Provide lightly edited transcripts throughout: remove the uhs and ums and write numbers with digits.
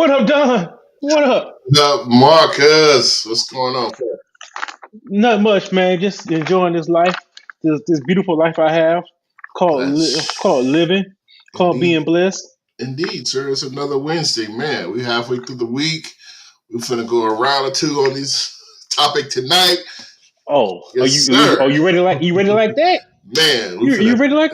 What up, Don? What up? What up, Marcus? What's going on? Not much, man. Just enjoying this life, this beautiful life I have, called That's living, called being indeed, blessed. indeed, sir. It's another Wednesday, man. We halfway through the week. We're finna go a round or two on this topic tonight. Oh, are Yes, you sir. ready like that? Man, we You finna. ready like?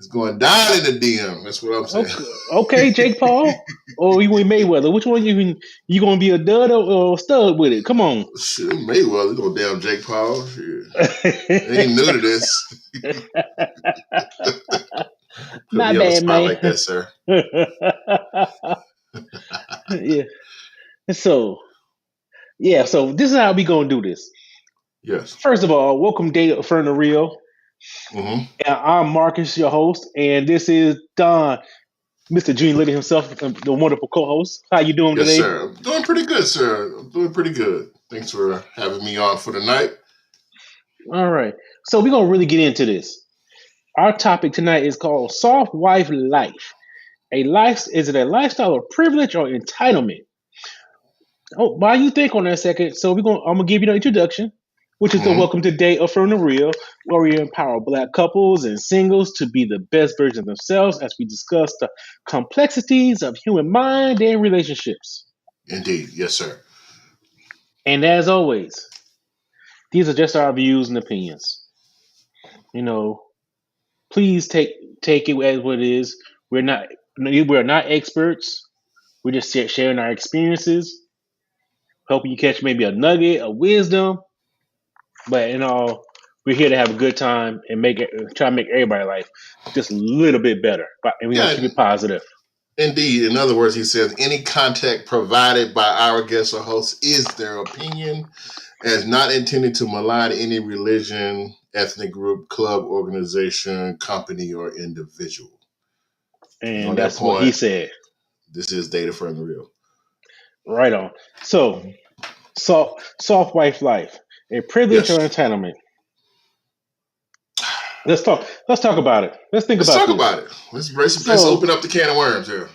It's going down in the DM. That's what I'm saying. Okay, okay, Jake Paul. Or you want Mayweather? Which one you gonna be a dud or stud with it? Come on. Shit, Mayweather, no damn Jake Paul. Shit. Ain't new to this. Put My me on the bad, spot man. like that, sir. Yeah. So so this is how we gonna do this. Yes. First of all, welcome Data from the Real. Mm-hmm. And I'm Marcus, your host, and this is Don, Mr. Gene Liddy himself, the wonderful co-host. How you doing Yes, today? sir. I'm doing pretty good, sir. I'm doing pretty good. Thanks for having me on for the night. All right. So we're gonna really get into this. Our topic tonight is called Soft Wife Life. Is it a lifestyle of privilege or entitlement? Oh, while you think on that a second, I'm gonna give you the introduction, which is the Mm-hmm. welcome to Day of From the Real, where we empower black couples and singles to be the best version of themselves as we discuss the complexities of human mind and relationships. Indeed. Yes, sir. And as always, these are just our views and opinions. You know, please take it as what it is. We're not experts. We're just sharing our experiences, helping you catch maybe a nugget of wisdom. But in all, we're here to have a good time and try to make everybody's life just a little bit better. And we're gonna Yeah, keep it positive. indeed. In other words, he says any contact provided by our guest or host is their opinion and is not intended to malign any religion, ethnic group, club, organization, company, or individual. And on And that that's what he point, said. this is Data from the Real. Right on. So, soft wife life, a privilege or Yes. entitlement. Let's talk about it. Let's think Let's about talk this. about it. Let's So, open up the can of worms here.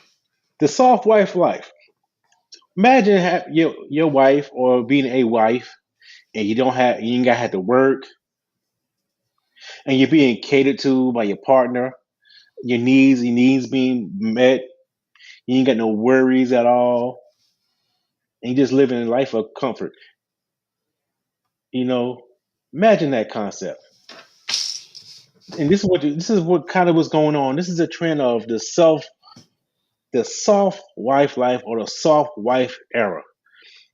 the soft wife life. Imagine your wife or being a wife, and you ain't got to have to work, and you're being catered to by your partner. Your needs being met. You ain't got no worries at all, and you just living a life of comfort. You know, imagine that concept. And this is what kind of was going on. This is a trend of the soft wife life or the soft wife era.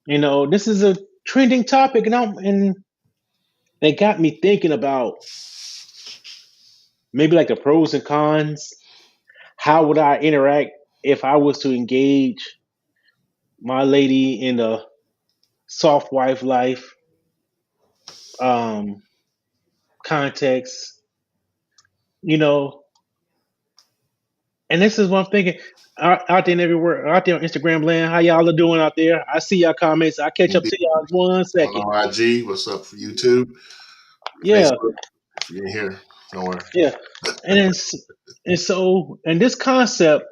This is a trending topic, and it got me thinking about maybe like the pros and cons. How would I interact if I was to engage my lady in the soft wife life um, context? You know, and this is what I'm thinking out there and everywhere, out there on Instagram land. How y'all are doing out there? I see y'all comments. I catch up Indeed. to y'all in 1 second. On IG, what's up for YouTube, Yeah, Facebook? If you're in here, don't worry. yeah. And it's and this concept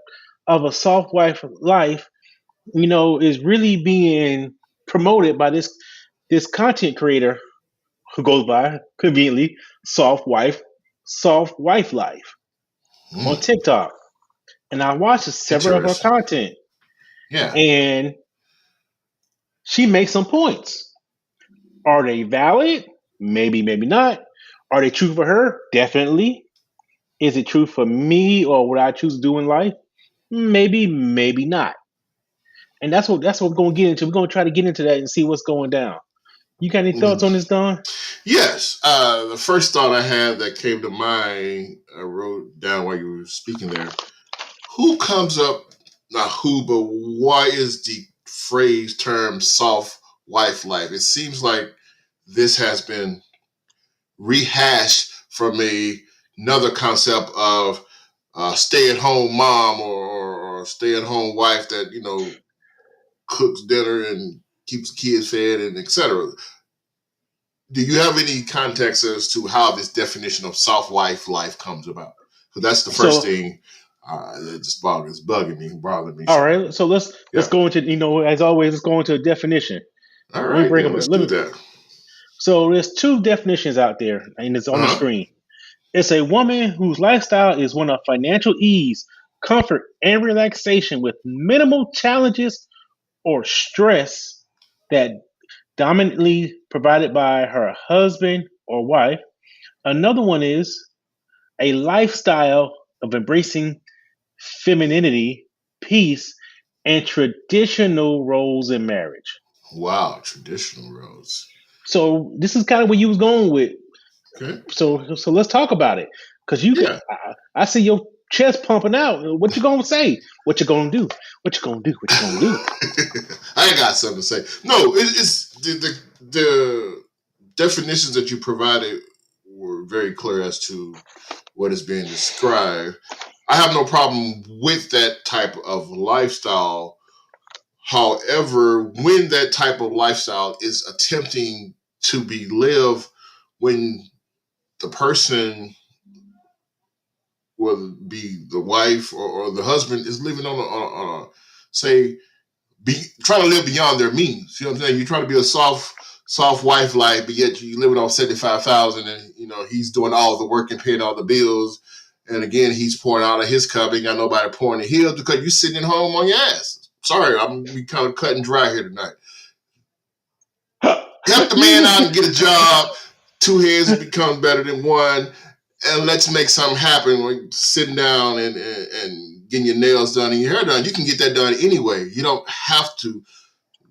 of a soft wife life, is really being promoted by this content creator who goes by conveniently soft wife life on Mm, TikTok. And I watched several of her interesting. content, Yeah. and she makes some points. Are they valid? Maybe, maybe not. Are they true for her? Definitely. Is it true for me or what I choose to do in life? Maybe, maybe not. And that's what we're gonna get into. We're gonna try to get into that and see what's going down. You got any thoughts on Mhm. this, Don? Yes. The first thought I had that came to mind, I wrote down while you were speaking there. Who comes up, not who, but why is the phrase term soft wife life? It seems like this has been rehashed from another concept of stay at home mom or stay at home wife that, cooks dinner and keeps the kids fed and etc. Do you have any context as to how this definition of soft wife life comes about? Because that's the first So thing It just bothering me. All So right, so let's yeah. go into, as always, let's go into a definition. All Let me right, bring then them. let's Let do me. that. So there's two definitions out there, and it's on the Uh huh. screen. It's a woman whose lifestyle is one of financial ease, comfort, and relaxation with minimal challenges or stress that dominantly provided by her husband or wife. Another one is a lifestyle of embracing femininity, peace, and traditional roles in marriage. Wow, traditional roads. So this is kind of where you was going with. Okay. So let's talk about it, because Yeah. I see your chest pumping out. What you gonna say? What you gonna do? What you gonna do? What you gonna do? I ain't got something to say. No, it's the definitions that you provided were very clear as to what is being described. I have no problem with that type of lifestyle. However, when that type of lifestyle is attempting to be lived, when the person, whether it be the wife or the husband, is living on a say be trying to live beyond their means. You know what I'm saying? You try to be a soft wife life, but yet you living on 75,000, and he's doing all the work and paying all the bills. And again, he's pouring out of his cup. Ain't got nobody pouring in his because you sitting at home on your ass. Sorry, I'm gonna be kind of cut and dry here tonight. Help the man out and get a job. Two heads become better than one, and let's make something happen. Like sitting down and getting your nails done and your hair done. You can get that done anyway. You don't have to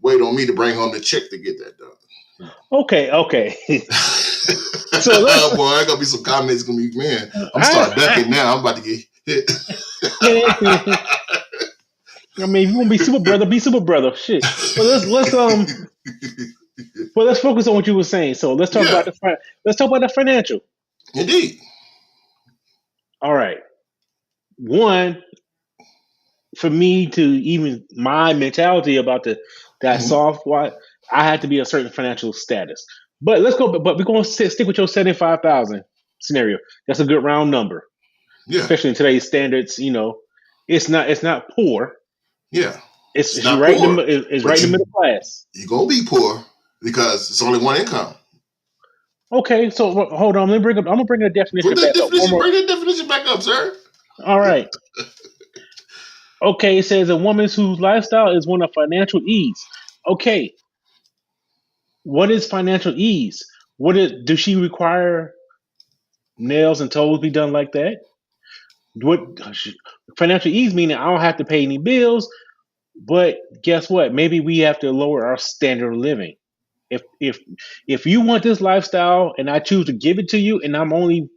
wait on me to bring home the check to get that done. You know. Okay, okay. So let's. Boy, I gonna be some comments gonna be, man. I'm start I, ducking now. I'm about to get hit. I mean, if you want to be super brother, be super brother. Shit. But let's focus on what you were saying. So Yeah, let's talk about the financial. indeed. All right. One, for me to even my mentality about that Hmm. soft what I had to be a certain financial status. But let's go. But we're going to stick with your 75,000 scenario. That's a good round number, Yeah, especially in today's standards. It's not poor. yeah. It's It's it's not right in the poor, it's right but in the middle class. you gonna be poor because it's only one income. Okay, so hold on. I'm gonna bring the Put definition that back up. One definition, more. bring that definition back up, sir. All right. Okay, it says a woman whose lifestyle is one of financial ease. Okay, what is financial ease? Do she require nails and toes be done like that? What financial ease meaning I don't have to pay any bills, but guess what? Maybe we have to lower our standard of living. If you want this lifestyle and I choose to give it to you, and I'm only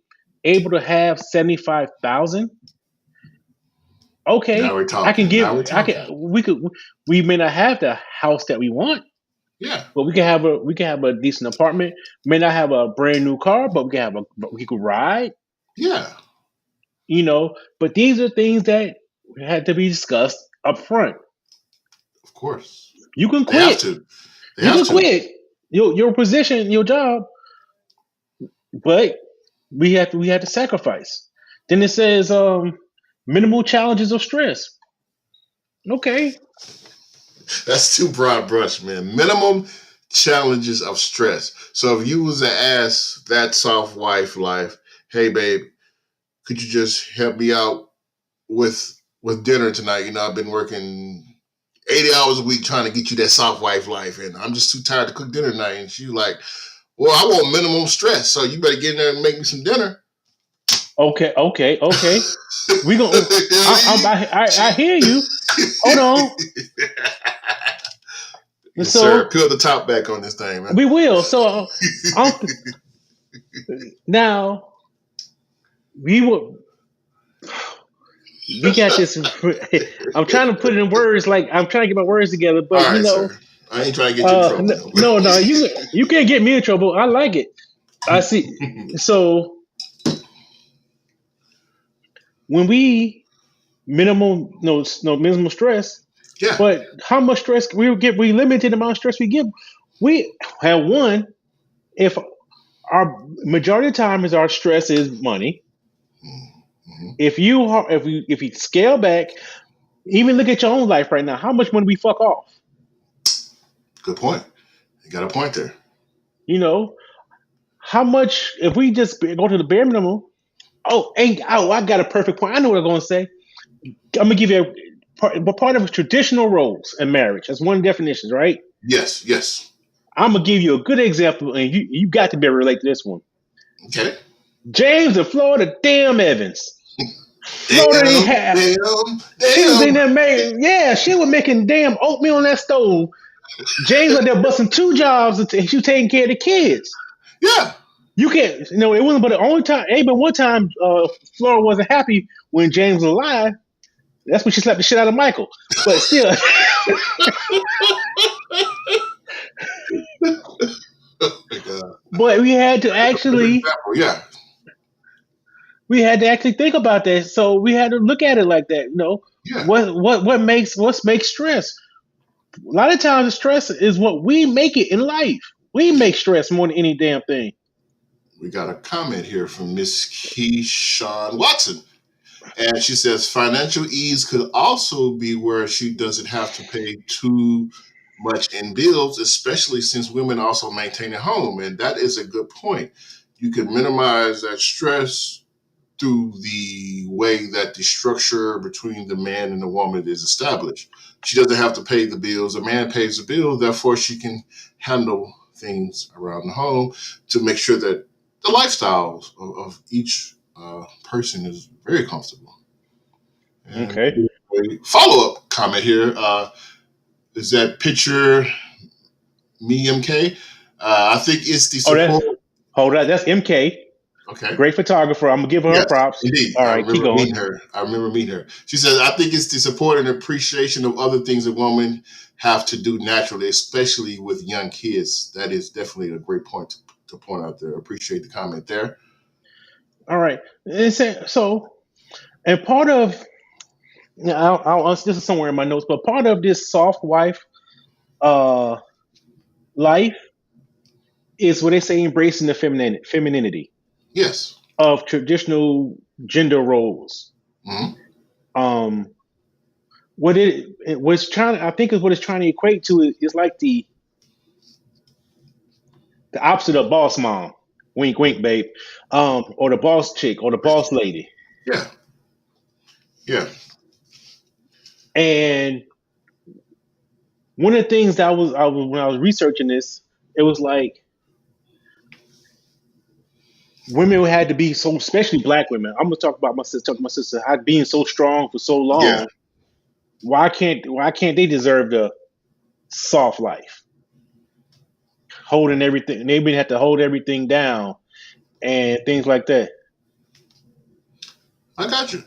able to have 75,000, Now okay, we're I can talking. give. Now we're I can. talking. We may not have the house that we want, Yeah, but we can have a decent apartment. May not have a brand new car, but we could ride. yeah. But these are things that had to be discussed up front. Of course, You can they have quit. to. They You have can to. quit your position, your job, but we have to sacrifice. Then it says minimal challenges of stress. Okay. That's too broad brush, man. Minimum challenges of stress. So if you was to ask that soft wife life, hey babe, could you just help me out with dinner tonight? I've been working 80 hours a week trying to get you that soft wife life, and I'm just too tired to cook dinner tonight. And she's like, well, I want minimum stress, so you better get in there and make me some dinner. Okay. Okay. Okay. We You know go. I hear you. Hold on. Yes, sir. So Peel the top back on this thing, man. we will. So now we will. We got this. I'm trying to put it in words. Like I'm trying to get my words together, All but right, sir. I ain't trying to get you in trouble. No. no, no, you can't get me in trouble. I like it. I see. So when we minimum no minimum stress, Yeah. but how much stress we limited amount of stress we give. We have one. If our majority of the time is our stress is money, Hmm. If you scale back, even look at your own life right now, how much money we fuck off? Good point. You got a point there. You know, how much if we just go to the bare minimum? I got a perfect point. I know what I'm gonna say. I'm gonna give you part of traditional roles in marriage. That's one definition, right? Yes, yes. I'm gonna give you a good example, and you got to be able to relate to this one. Okay. James and Florida, damn Evans. Florida didn't Damn, have. damn, She was in damn. there making, yeah, she was making damn oatmeal on that stove. James was there busting two jobs and she was taking care of the kids. Yeah. You can't, it wasn't but the only time, ain't but one time Flora wasn't happy when James was alive. That's when she slapped the shit out of Michael. But still, Oh my God. but That's a perfect example. Yeah. we had to actually think about that. So we had to look at it like that. Yeah. What makes stress? A lot of times, the stress is what we make it in life. We make stress more than any damn thing. We got a comment here from Miss Keyshawn Watson. And she says financial ease could also be where she doesn't have to pay too much in bills, especially since women also maintain a home. And that is a good point. You can minimize that stress through the way that the structure between the man and the woman is established. She doesn't have to pay the bills. A man pays the bills, therefore she can handle things around the home to make sure that the lifestyles of each person is very comfortable. And Okay. a follow up comment here is that picture me MK. I think it's the Oh, that's support. hold on. That's MK. Okay. Great photographer. I'm gonna give her her Yes, props. indeed. All I right, keep remember going. meeting her. I remember meeting her. She says, I think it's the support and appreciation of other things a woman have to do naturally, especially with young kids. That is definitely a great point to point out there. Appreciate the comment there. All right. And part of this is somewhere in my notes, but part of this soft wife uh life is what they say embracing the femininity Yes. of traditional gender roles. Hmm. Um, what it was trying, I think, is what it's trying to equate to is like the opposite of boss mom. Wink, wink, babe. Or the boss chick, or the boss lady. Yeah. Yeah. And one of the things that I was when I was researching this, it was like women had to be so, especially black women. I'm gonna talk about my sister. Talk to my sister. How being so strong for so Yeah. long. Why can't they deserve the soft life, holding everything? They would have to hold everything down and things like that. I got you.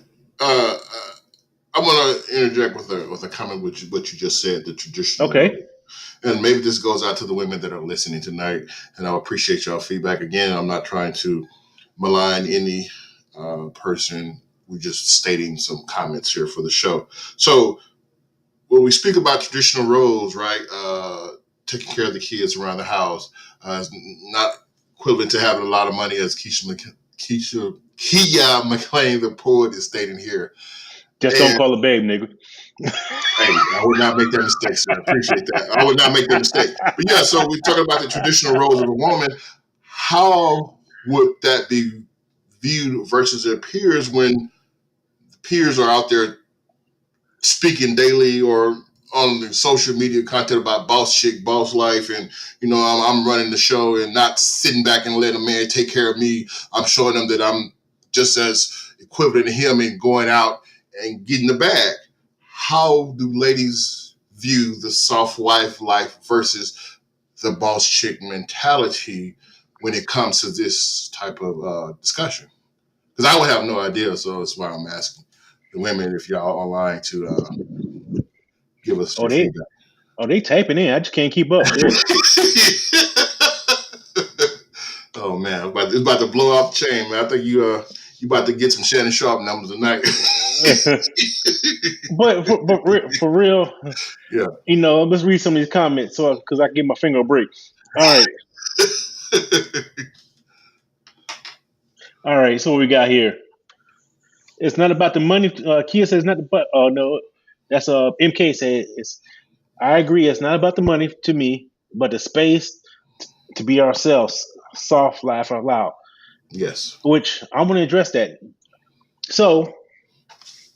I'm gonna interject with a comment with what you just said, the traditional role. Okay. And maybe this goes out to the women that are listening tonight. And I appreciate y'all feedback. Again, I'm not trying to malign any person. We're just stating some comments here for the show. So when we speak about traditional roles, right, taking care of the kids around the house, is not equivalent to having a lot of money, as Kia McLean, the poet, is stating here. Just don't And call her babe, nigga. hey, I would not make that mistake, sir. I appreciate that. I would not make that mistake. But yeah, so we're talking about the traditional roles of a woman. How would that be viewed versus their peers when peers are out there speaking daily or on the social media content about boss chick, boss life, and I'm running the show and not sitting back and letting a man take care of me. I'm showing them that I'm just as equivalent to him and going out and getting the bag. How do ladies view the soft wife life versus the boss chick mentality when it comes to this type of discussion? Because I would have no idea, so that's why I'm asking the women if y'all online to give us Oh, your they feedback. oh they typing in. I just can't keep up. Shit. Oh man, it's about to blow off the chain, man. I think you about to get some Shannon Sharp numbers tonight. But for real, Yeah. let's read some of these comments so because I can give my finger a break. All right. All right. So what we got here? It's not about the money. Kia says not, but oh no, that's MK said it's. I agree. It's not about the money to me, but the space to be ourselves. Soft, laugh out loud. Yes. Which I want to address that. So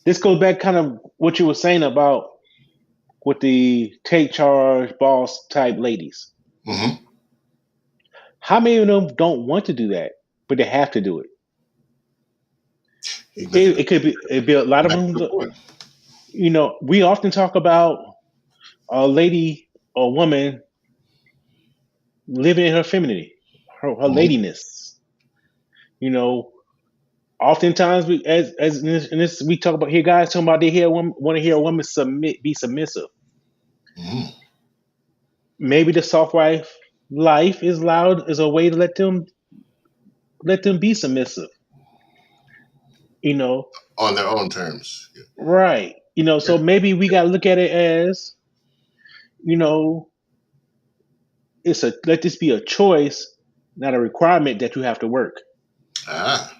this goes back kind of what you were saying about with the take charge, boss type ladies. Mm-hmm. How many of them don't want to do that, but they have to do it? You make It could be. It be a lot of make a them. good point. We often talk about a lady or woman living in her femininity, her Mm-hmm. ladiness. You know, oftentimes we as in this we talk about here guys talking about they hear want to hear a woman be submissive. Mm-hmm. Maybe the soft wife life is loud is a way to let them be submissive. You know, On their own terms. Yeah. right? So Yeah. maybe we got to look at it as you know it's a let this be a choice, not a requirement that you have to work. Ah.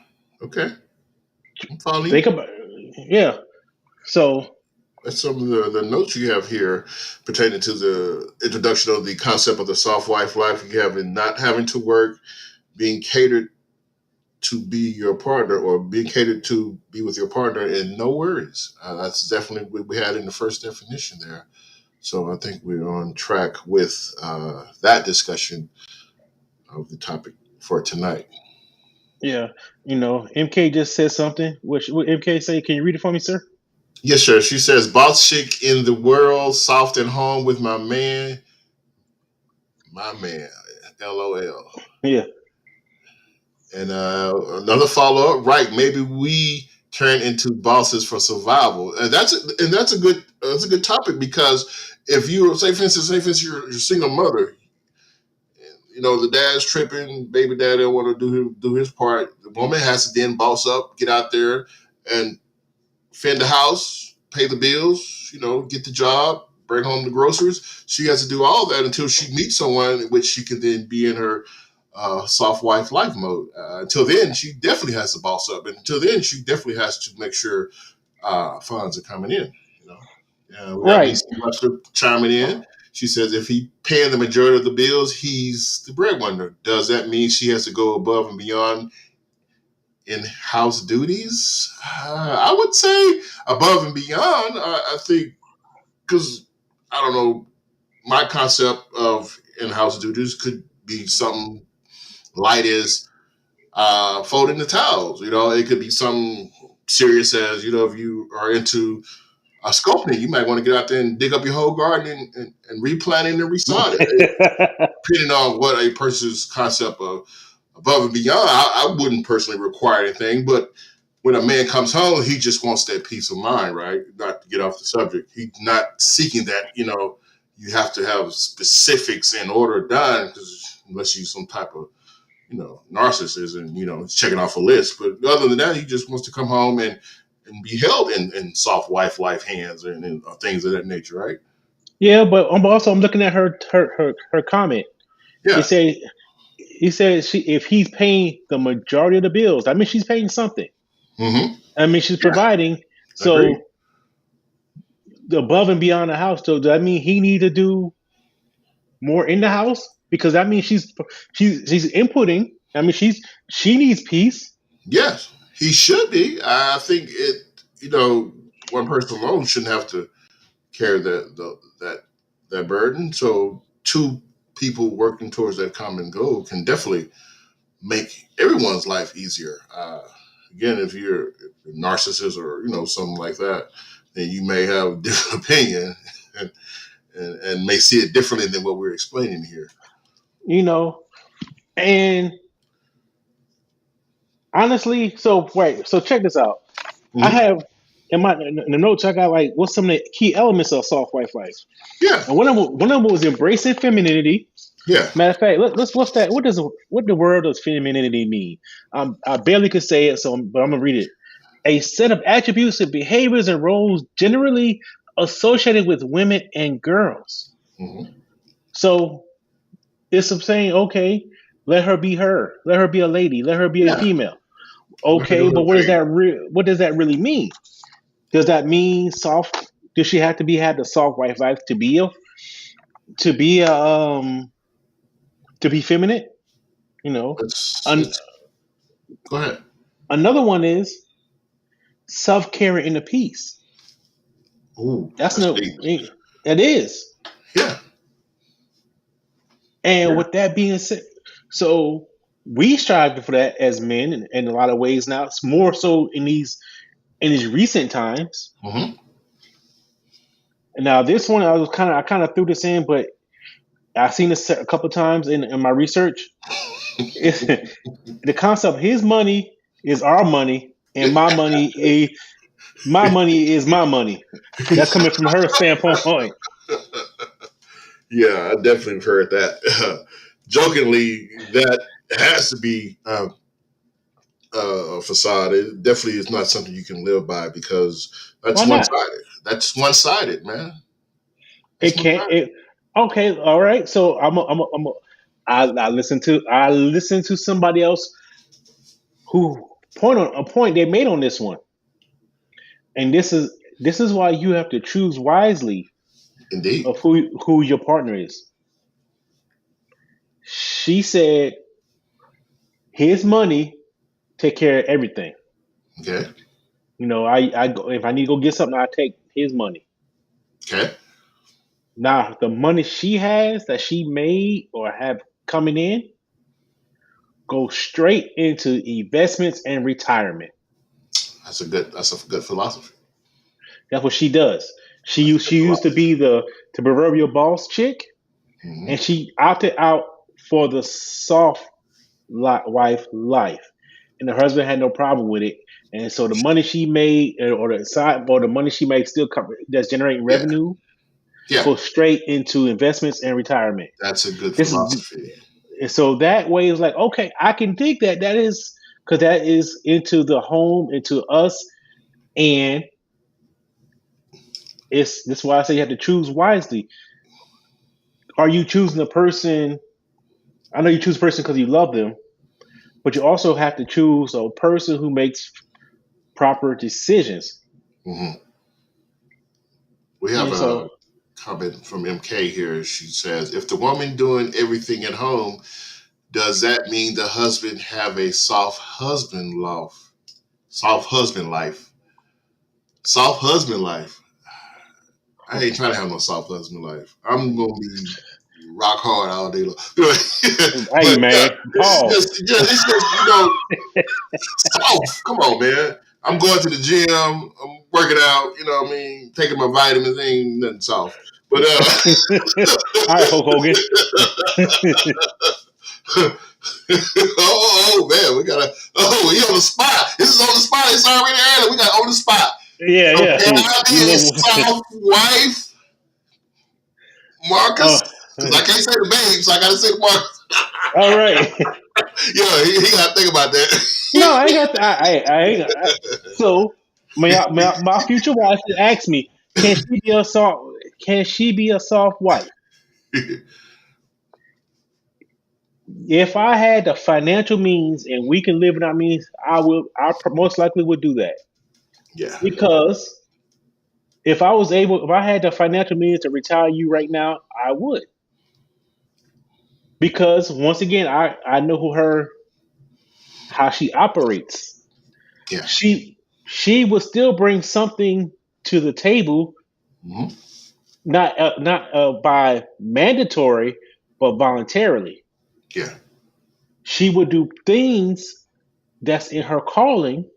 Okay. I'm following Think you. about yeah. So That's some of the notes you have here pertaining to the introduction of the concept of the soft wife life. You have in not having to work, being catered to be your partner, or being catered to be with your partner, and no worries. That's definitely what we had in the first definition there. So I think we're on track with that discussion of the topic for tonight. yeah, MK just said something. What MK say? Can you read it for me, sir? Yes, sir. She says, boss chick in the world, soft and home with my man, LOL. Yeah. And another follow up, right? Maybe we turn into bosses for survival, and that's a good topic because if you say for instance you're a single mother, you know the dad's tripping, baby dad don't want to do his part. The woman has to then boss up, get out there, and fend the house, pay the bills, get the job, bring home the groceries. She has to do all that until she meets someone in which she can then be in her soft wife life mode. Until then, she definitely has to boss up, and until then, she definitely has to make sure funds are coming in. You know, we got Right. Lisa Webster chiming in. She says if he paying the majority of the bills, he's the breadwinner. Does that mean she has to go above and beyond in house duties? I would say above and beyond. I think because I don't know, my concept of in house duties could be something light as folding the towels. It could be something serious as if you are into sculpting, you might want to get out there and dig up your whole garden and replant it and resod it. Depending on what a person's concept of above and beyond, I wouldn't personally require anything, but when a man comes home, he just wants that peace of mind, right? Not to get off the subject. He's not seeking that, you have to have specifics in order done, because unless you're some type of, narcissist and, he's checking off a list. But other than that, he just wants to come home and be held in soft wife life hands and things of that nature, right? Yeah, but I'm looking at her comment. It Yeah. say he said she if he's paying the majority of the bills, I mean she's paying something. Mm-hmm. I mean she's Yeah. providing. Agreed. So above and beyond the house. So does that mean he need to do more in the house? Because that means she's inputting. I mean she needs peace. Yes, he should be. I think one person alone shouldn't have to carry that burden. So two people working towards that common goal can definitely make everyone's life easier. Again, if you're a narcissist or something like that, then you may have a different opinion and, and may see it differently than what we're explaining here. You know, and honestly, so wait, so check this out. I Hmm. have in the notes I got like what's some of the key elements of soft wife life, Yeah, and one of them was embracing femininity. yeah. Matter of fact, let's what's that? What the word does femininity mean? I barely could say it, but I'm gonna read it. A set of attributes and behaviors and roles generally associated with women and girls. Hmm. So it's saying, okay, let her be her, let her be a lady, let her be a Yeah, female. Women Okay, doing but the thing. what does that really mean? Does that mean soft? Does she have to be had the soft wife life to be a to be feminine? You know, An- It's go ahead. another one is self care in the peace. Ooh, That's that's no, deep. it is. Yeah, And yeah. with that being said, so we strive for that as men in a lot of ways now. It's more so in these recent times. Hmm. And now this one, I kind of threw this in, but I've seen this a couple times in my research. It's, the concept: his money is our money, and my money is my money. That's coming from her standpoint. Yeah, I definitely heard that. Jokingly, that has to be a facade. It definitely is not something you can live by because Why that's one not? sided. That's one sided, man. That's It one can't. sided. It okay. All right. So I listen to somebody else who point on a point they made on this one, and this is why you have to choose wisely Indeed. of who your partner is. She said his money take care of everything. Okay. You know, I go if I need to go get something, I take his money. Okay. Now the money she has that she made or have coming in go straight into investments and retirement. That's a good philosophy. That's what she does. That's a good She used to philosophy. be the proverbial boss chick, Hmm. and she opted out for the soft wife life, and the husband had no problem with it. And so the money she made, or the side, or the money she made, that's generating Yeah. revenue, Yeah. goes straight into investments and retirement. That's a good This is philosophy. so that way is like okay, I can dig that. That is because that is into the home, into us, and it's this is why I say you have to choose wisely. Are you choosing a person? I know you choose a person because you love them, but you also have to choose a person who makes proper decisions. Hmm. We have And a so, comment from MK here. She says, "If the woman doing everything at home, does that mean the husband have a soft husband life? Soft husband life. Soft husband life. I ain't trying to have no soft husband life. I'm gonna be rock hard all day long. hey But yeah, man, pause. it's just soft. Come on, man. I'm going to the gym. I'm working out. You know what I mean? Taking my vitamins. Ain't nothing soft. But All right, Hulk Hogan. oh man, we gotta. Oh, we on the spot. This is on the spot. It's already early. We got on the spot. Yeah, So yeah. can I be a soft wife, Oh, Marcus? Because I can't say the babe, so I gotta say Marcus. all right. Yeah, he gotta think about No, I ain't got. I ain't. So my future wife asked me, can she be a soft? Can she be a soft wife? that. If I had the financial means and we can live without means, I will. Most likely would do that Yeah. because if I had the financial means to retire you right now, I would. Because once again, I know how she operates. Yeah. She would still bring something to the table, Hmm. not by mandatory, but voluntarily. Yeah. She would do things that's in her calling,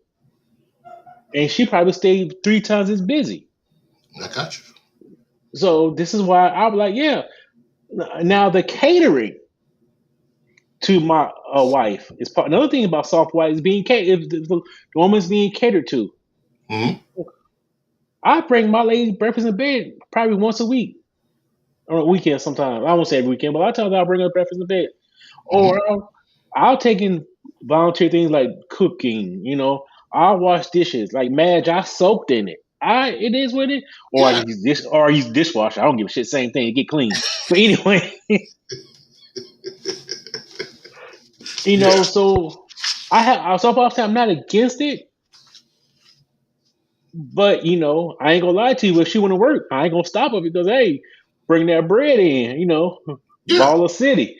and she probably stayed three times as busy. I got you. So this is why I'm like, yeah. Now the catering to my wife is part. Another thing about soft wife is being catered. If the woman's being catered to, Hmm. I bring my lady breakfast in bed probably once a week or a weekend. Sometimes I won't say every weekend, but a lot of times I'll bring her breakfast in bed, Hmm. or I'll take in volunteer things like cooking. You know, I'll wash dishes. Like Madge, I soaked in it. It is what it is. Or Yeah. I use dishwasher. I don't give a shit. Same thing. It get clean. But anyway, you Yeah. know, so. So far I'm not against it, but I ain't gonna lie to you. If she want to work, I ain't gonna stop her because hey, bring that bread in. Yeah. Baller city.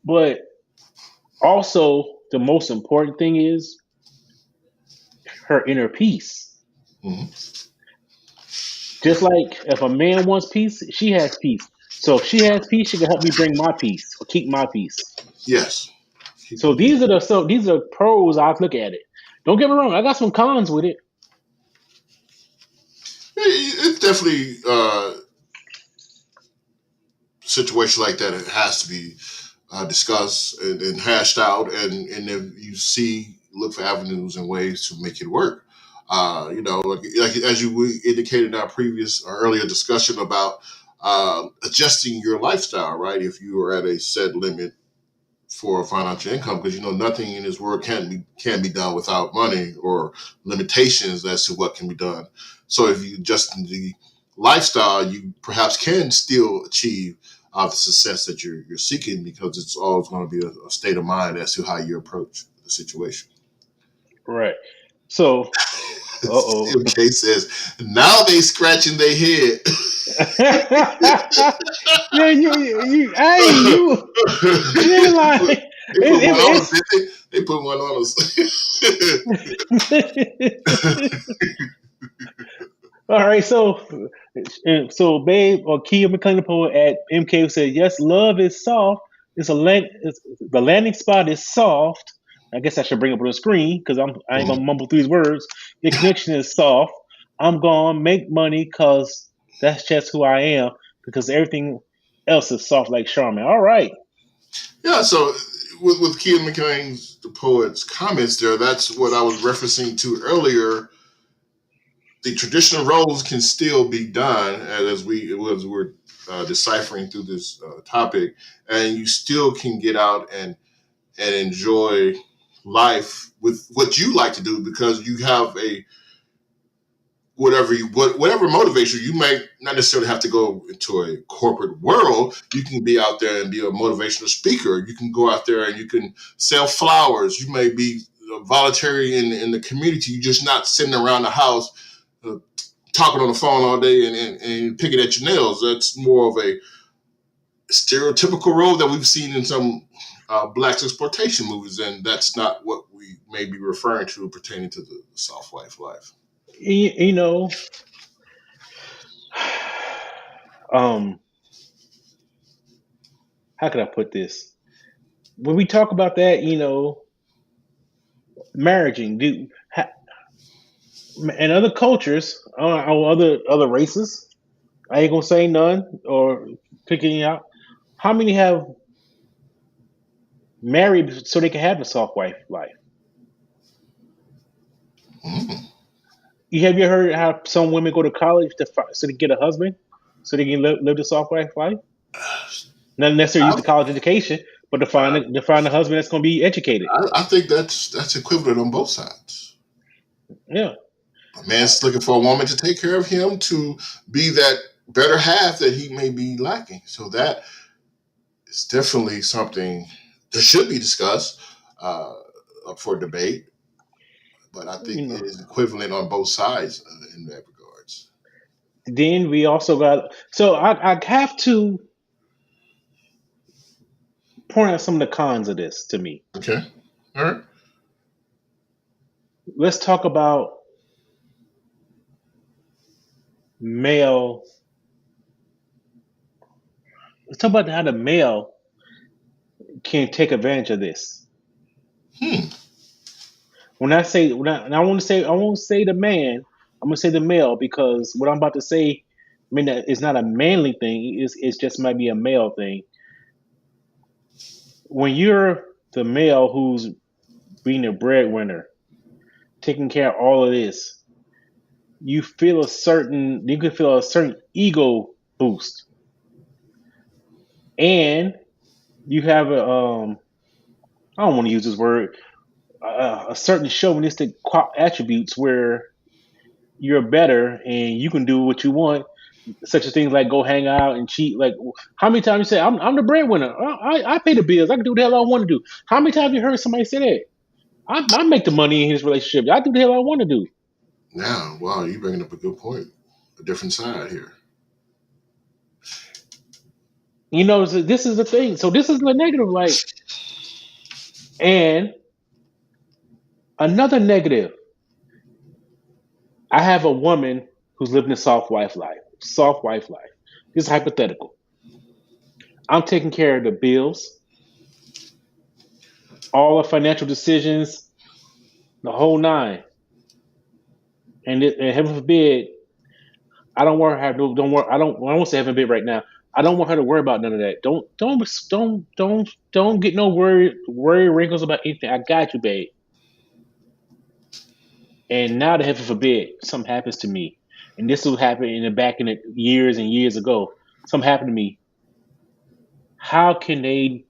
But also, the most important thing is her inner peace. Hmm. Just like if a man wants peace, she has peace. So if she has peace, she can help me bring my peace or keep my peace. Yes. Keep So the peace. these are pros I look at it. Don't get me wrong, I got some cons with it. It's definitely a situation like that. It has to be discussed and hashed out, and if you see, look for avenues and ways to make it work. Like as you indicated in our previous or earlier discussion about adjusting your lifestyle, right? If you are at a set limit for financial income, because nothing in this world can be done without money or limitations as to what can be done. So if you adjust the lifestyle, you perhaps can still achieve the success that you're seeking, because it's always going to be a state of mind as to how you approach the situation. Right. So, uh oh. MK says, now they scratching their head. Yeah, hey, you ain't lying. They put one on us, It's didn't they? They put one on us. all right. So babe or Kia McClain poet at MK said, yes, love is soft. The landing spot is soft. I guess I should bring up on the screen because I ain't gonna Mhm. mumble through these words. The connection is soft. I'm gonna make money because that's just who I am. Because everything else is soft like Charmin. All right. Yeah, so with Kean McCain's the poet's comments there, that's what I was referencing to earlier. The traditional roles can still be done as we're deciphering through this topic, and you still can get out and enjoy life with what you like to do, because you have a whatever motivates you. You may not necessarily have to go into a corporate world. You can be out there and be a motivational speaker. You can go out there and you can sell flowers. You may be voluntary in the community. You're just not sitting around the house uh, talking on the phone all day and picking at your nails. That's more of a stereotypical role that we've seen in some black exploitation movies, and that's not what we may be referring to pertaining to the soft life. You know, um, how could I put this? When we talk about that, marriaging, and other cultures, or other races, I ain't gonna say none or picking out. How many have married so they can have a soft wife life? Mm. You heard how some women go to college so they can get a husband, so they can live the soft wife life? Not necessarily use the college education, but to find a husband that's gonna be educated. I think that's equivalent on both sides. Yeah, A man's looking for a woman to take care of him, to be that better half that he may be lacking. So that is definitely something that should be discussed, uh, up for debate. But I think you it know. is equivalent on both sides in that regards. Then we also got. So I have to point out some of the cons of this to me. Okay. All right. Let's talk about male. Let's talk about how the male can take advantage of this. Hmm. And I won't say the man. I'm gonna say the male because what I'm about to say, I mean, it's not a manly thing. It's just might be a male thing. When you're the male who's being a breadwinner, taking care of all of this, you can feel a certain ego boost, and you have I don't want to use this word, a certain chauvinistic attributes where you're better and you can do what you want, such as things like go hang out and cheat. Like, how many times you say, I'm the breadwinner. I pay the bills. I can do what the hell I want to do. How many times you heard somebody say that? I make the money in his relationship. I do the hell I want to do. Now, wow, you bringing up a good point. A different side here. So this is the thing. So this is the negative. Like, and another negative. I have a woman who's living a soft wife life. Soft wife life. This is hypothetical. I'm taking care of the bills, all the financial decisions, the whole nine. And heaven forbid, I don't want her to don't worry. I won't say heaven forbid right now. I don't want her to worry about none of that. Don't get no worry wrinkles about anything. I got you, babe. And now the heaven forbid something happens to me, and this will happen in the back in the years and years ago. Something happened to me. How can they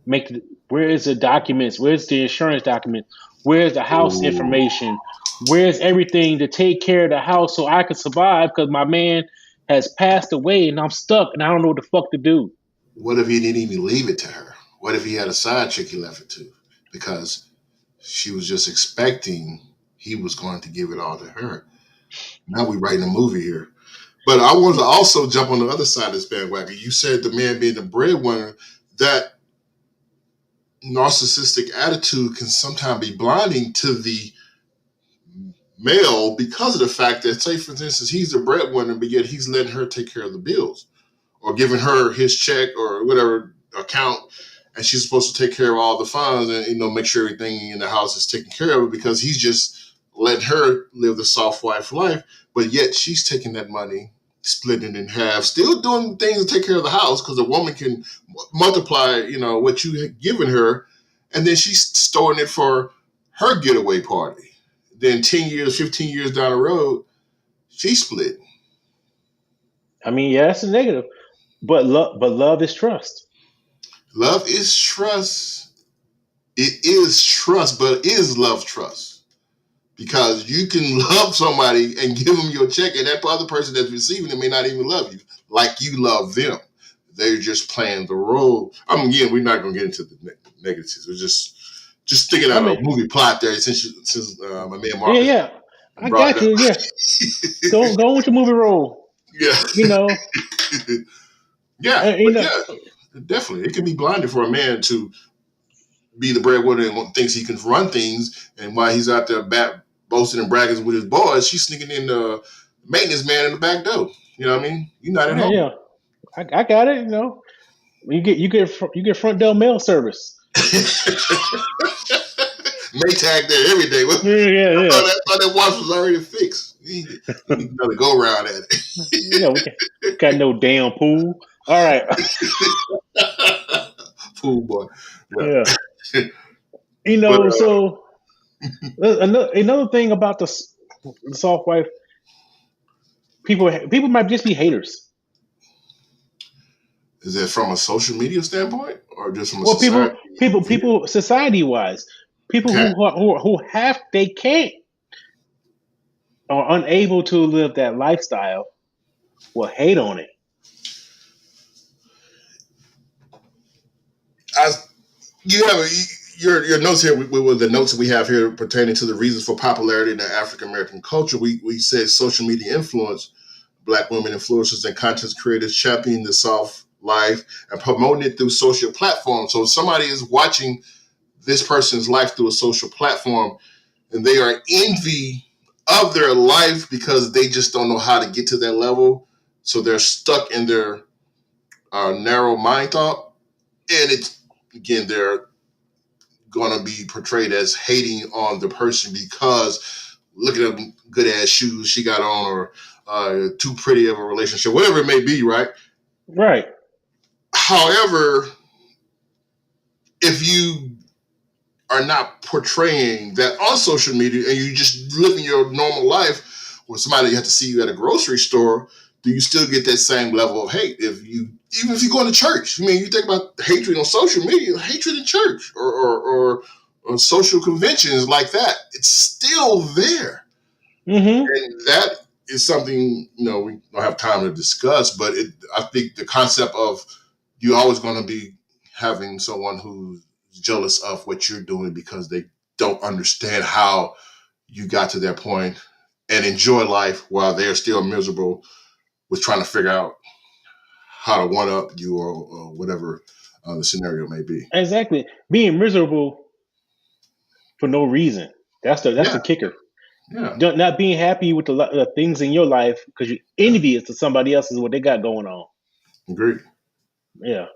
make where is the documents? Where's the insurance documents? Where's the house Ooh, information? Where's everything to take care of the house so I can survive? Because my man has passed away and I'm stuck and I don't know what the fuck to do. what if he didn't even leave it to her? What if he had a side chick he left it to? Because she was just expecting he was going to give it all to her. Now we writing a movie here. But I want to also jump on the other side of this bandwagon. You said the man being the breadwinner, that narcissistic attitude can sometimes be blinding to the male because of the fact that, say, for instance, he's the breadwinner, but yet he's letting her take care of the bills or giving her his check or whatever account, and she's supposed to take care of all the funds and make sure everything in the house is taken care of because he's just letting her live the soft wife life, but yet she's taking that money, splitting it in half, still doing things to take care of the house because a woman can multiply, what you had given her, and then she's storing it for her getaway party. Then 10 years, 15 years down the road, she split. I mean, yeah, that's a negative. But love is trust. Love is trust. It is trust, but is love trust? Because you can love somebody and give them your check, and that other person that's receiving it may not even love you like you love them. They're just playing the role. I mean, again, we're not going to get into the negatives. We're just thinking I out a mean, movie plot there since my man yeah, Marcus yeah. I brought got it up. you. Yeah. Go with your movie role. Yeah, You know, yeah, uh, you but know, yeah, definitely, it can be blinding for a man to be the breadwinner and thinks he can run things. And while he's out there boasting and bragging with his boys, she's sneaking in the maintenance man in the back door. You know what I mean? You're not at yeah, home. yeah. I got it. You get front door mail service. Maytag there every day. Well, Yeah, yeah, yeah. I thought that watch was already fixed. You need another go around at We got no damn pool. All right. it. Fool boy. Yeah. Yeah. But So another thing about the soft wife, people might just be haters. is that from a social media standpoint or just from a Well, society view? society wise, people Okay. who have they can't or unable to live that lifestyle will hate on it. I you have your notes here with the notes that we have here pertaining to the reasons for popularity in the African American culture. We said social media influence Black women influencers and content creators championing the soft life and promoting it through social platforms. So if somebody is watching this person's life through a social platform and they are envy of their life because they just don't know how to get to that level, so they're stuck in their narrow mind thought, and it's again they're going to be portrayed as hating on the person because look at them good ass shoes she got on, or too pretty of a relationship, whatever it may be, right? Right. However, if you are not portraying that on social media and you just living your normal life with somebody you have to see you at a grocery store, do you still get that same level of hate? Even if you go to church, I mean, you think about hatred on social media, hatred in church or social conventions like that, it's still there. Mm-hmm. And that is something, we don't have time to discuss, but I think the concept of you always going to be having someone who's jealous of what you're doing because they don't understand how you got to that point and enjoy life while they're still miserable with trying to figure out how to one up you or whatever the scenario may be. Exactly. Being miserable for no reason. That's the Yeah, kicker. yeah, Not being happy with the things in your life because you're yeah. envious to somebody else's what they got going on. Agreed. Yeah,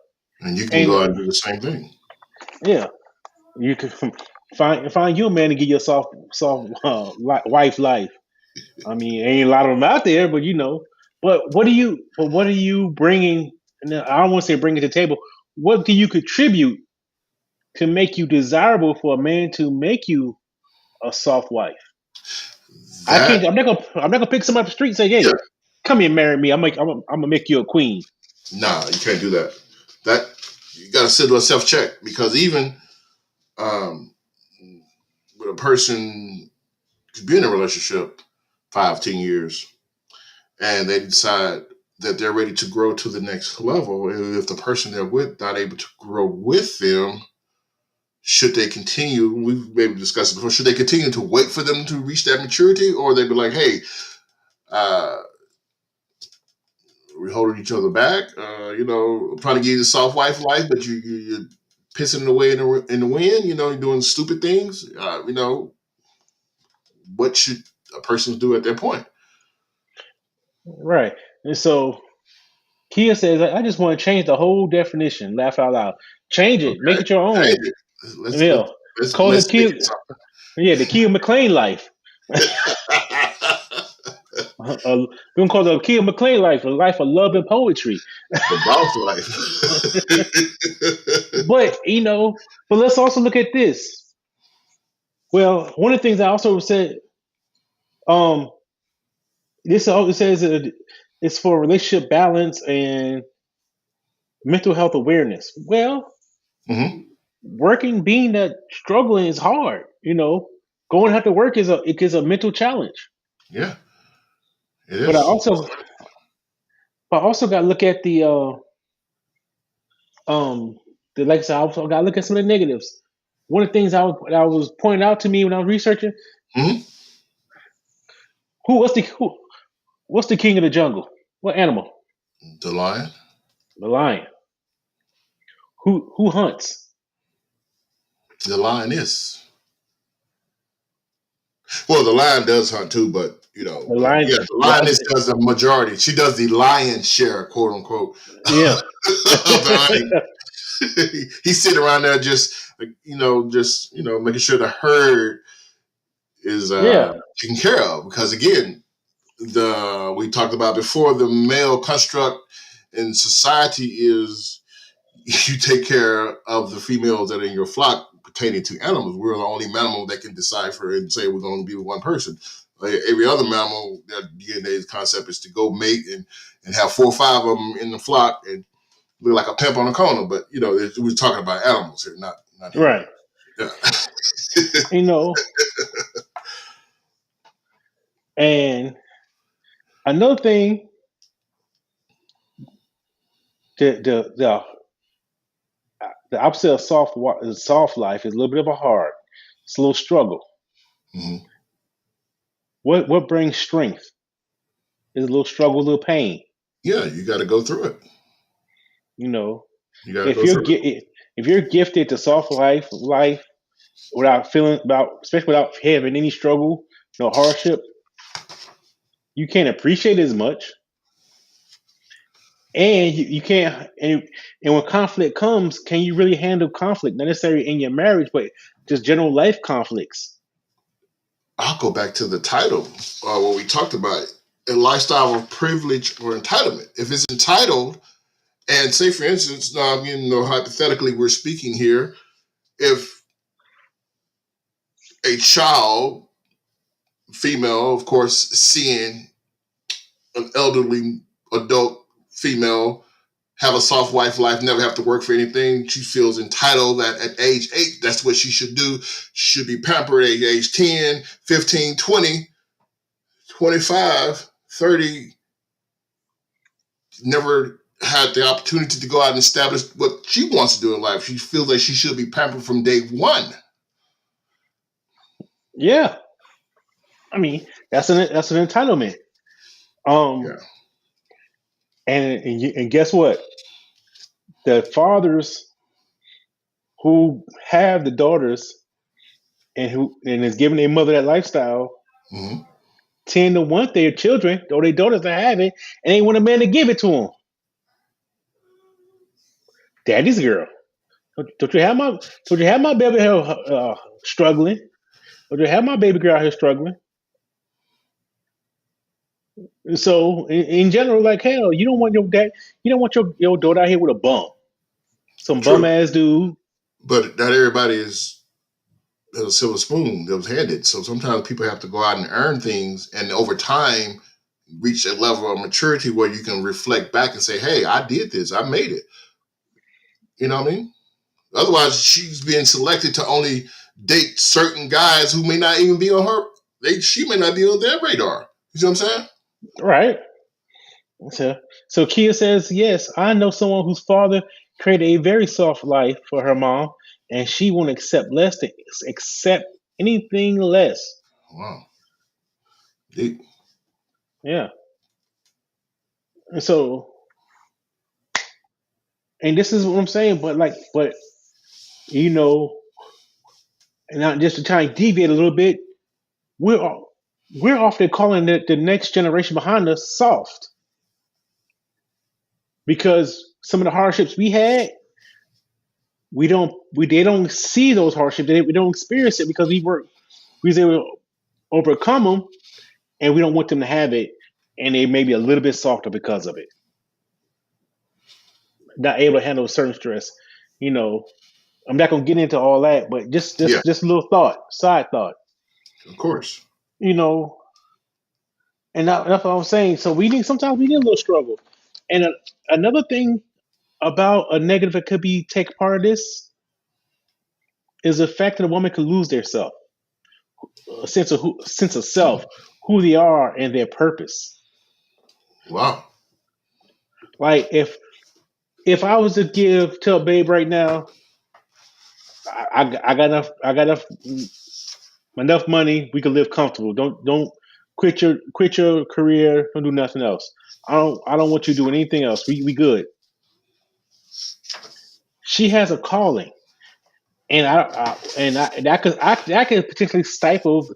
And you can and go out and do the same thing. yeah, you can find you a man to give you a soft wife life. I mean, ain't a lot of them out there, but you know. What are you bringing? And I don't want to say bring it to the table. What do you contribute to make you desirable for a man to make you a soft wife? I That, can't. I'm not gonna pick somebody up the street and say, yeah, "Hey, come here, marry me. I'm gonna make you a queen." nah, you can't do that. That you got to sit with a self check because even um, with a person could be in a relationship 5, 10 years, and they decide that they're ready to grow to the next level. And if the person they're with not able to grow with them, should they continue? We've maybe discussed it before. Should they continue to wait for them to reach that maturity, or they be like, "Hey, uh, we're holding each other back. I'm trying to give you the soft wife life, but you're pissing it away in the wind. You're doing stupid things. What should a person do at that point? Right. And so Kia says, "I just want to change the whole definition." Laugh out loud. Change it. Make Okay, it your hey, own. let's Yeah. let's let's, Call it let's make Kia. it something. Yeah, the Kia McLean life. We're gonna call it the Kia McLean life, a life of love and poetry. The boss life. But but let's also look at this. Well, one of the things I also said, um, this also says it's for relationship balance and mental health awareness. Well, Hmm. being that struggling is hard. Going out to work is a mental challenge. Yeah, it But I is. also, but I also got to look at um, like I said, I also got to look at some of the negatives. One of the things I was pointing out to me when I was researching, Hmm. what's the king of the jungle? What animal? The lion, The lion. Who hunts? the lioness. Well, the lion does hunt too, The but lion. yeah, the Lion. lioness does the majority. She does the lion's share, quote unquote, Yeah. of the hunting. He's sitting around there just making sure the herd is Yeah. taken care of. Because again, the we talked about before, the male construct in society is you take care of the females that are in your flock pertaining to animals. We're the only mammal that can decipher and say we're going to be with one person. Every other mammal, their DNA's concept is to go mate and have 4 or 5 of them in the flock and look like a pimp on a corner. But we're talking about animals here, not humans. Right. Yeah. You know, and another thing, the the opposite of soft life is a little bit of a hard. It's a little struggle. Hmm. What brings strength is a little struggle, a little pain. Yeah, you got to go through it. You know, You got to if go you're through it. if you're gifted to soft life without feeling about, especially without having any struggle, no hardship, you can't appreciate it as much, and you can't. And when conflict comes, can you really handle conflict? Not necessarily in your marriage, but just general life conflicts. I'll go back to the title, what we talked about, a lifestyle of privilege or entitlement. If it's entitled, and say for instance, hypothetically, we're speaking here, if a child, female, of course, seeing an elderly adult female have a soft wife life, never have to work for anything. She feels entitled that at age 8, that's what she should do. She should be pampered at age 10, 15, 20, 25, 30. Never had the opportunity to go out and establish what she wants to do in life. She feels like she should be pampered from day one. Yeah, I mean that's an entitlement. Yeah. Um, and guess what? The fathers who have the daughters and is giving their mother that lifestyle Hmm. tend to want their children or their daughters to have it, and they want a man to give it to them. Daddy's girl. Don't you have my don't you have my baby here struggling? Don't you have my baby girl out here struggling? So in general, like hell, you don't want your dad, you don't want your daughter out here with a bum, some bum True. ass dude. But not everybody is a silver spoon that was handed. So sometimes people have to go out and earn things, and over time, reach a level of maturity where you can reflect back and say, "Hey, I did this. I made it." You know what I mean? Otherwise, she's being selected to only date certain guys who may not even be on her. She may not be on their radar. You see what I'm saying? Right. So, so Kia says, yes, I know someone whose father created a very soft life for her mom, and she won't accept less to accept anything less. Wow. Deep. Yeah. And so, and this is what I'm saying, but you know, and not just to try and deviate a little bit, we're all- we're often calling the next generation behind us soft because some of the hardships we had, we they don't see those hardships, we don't experience it because we was able to overcome them, and we don't want them to have it, and they may be a little bit softer because of it, not able to handle certain stress. You know, I'm not gonna get into all that, but Yeah, just a little thought, side thought. of course. You know, and that's what I'm saying. So we need sometimes we need a little struggle, and another thing about a negative that could be take part of this is the fact that a woman could lose their self, sense of self, who they are, and their purpose. Wow. Like if I was to give tell Babe right now, I got enough money. We can live comfortable. Don't quit your career. Don't do nothing else. I don't want you to do anything else. We good. She has a calling, and that could potentially stifle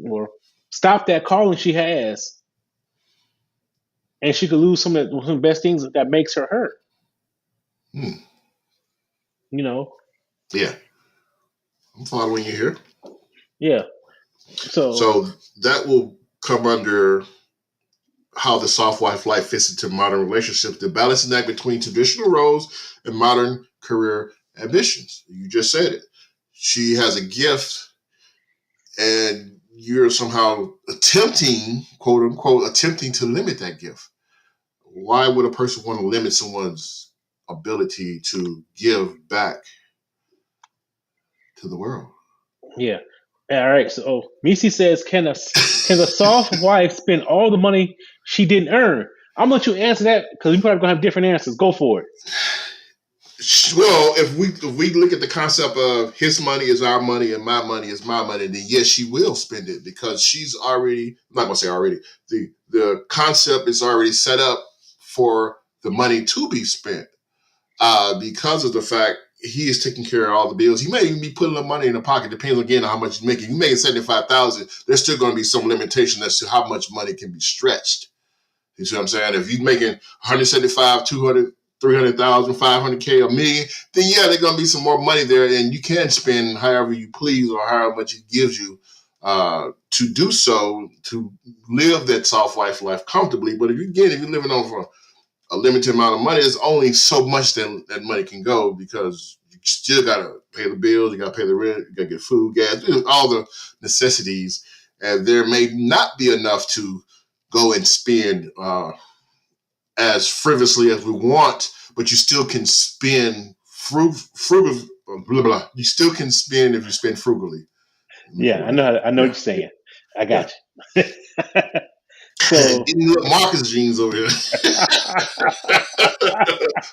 or stop that calling she has, and she could lose some of the best things that makes her her. Hmm. You know, Yeah, I'm following you here. yeah. So So that will come under how the soft wife life fits into modern relationships, the balancing act between traditional roles and modern career ambitions. You just said it. She has a gift, and you're somehow attempting, quote unquote, attempting to limit that gift. Why would a person want to limit someone's ability to give back to the world? yeah. All right. So Misi says, can the soft wife spend all the money she didn't earn? I'm gonna let you answer that because you probably gonna have different answers. Go for it. Well, if we look at the concept of his money is our money and my money is my money, then yes, she will spend it because she's already, I'm not gonna say already, the concept is already set up for the money to be spent. Because of the fact he is taking care of all the bills. He may even be putting the money in the pocket, depends again on how much he's making. If you're making 75,000, there's still gonna be some limitation as to how much money can be stretched. You see what I'm saying? If you're making 175, 200, 300,000, 500K, a million, then yeah, there's going to be some more money there and you can spend however you please or however much it gives you to do so, to live that soft life comfortably. But if you're living on for a limited amount of money, there's only so much that money can go because you still got to pay the bills, you got to pay the rent, you got to get food, gas, all the necessities. And there may not be enough to go and spend as frivolously as we want, but you still can spend frugal, blah, blah. You still can spend if you spend frugally. Let me Yeah, correct that. I know what Yeah, you're saying. I yeah. got you. So Getting Marcus jeans over here.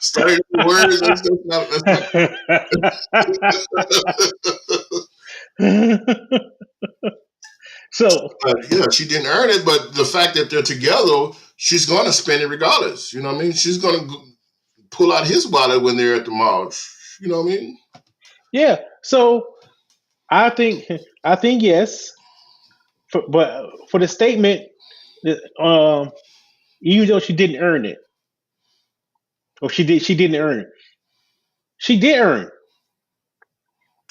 Starting with words, that's not. So Yeah, she didn't earn it, but the fact that they're together, she's going to spend it regardless. You know what I mean? She's going to pull out his wallet when they're at the mall. You know what I mean? yeah, so I think I think yes, but for the statement, um, even though she didn't earn it, or she didn't earn it. She did earn.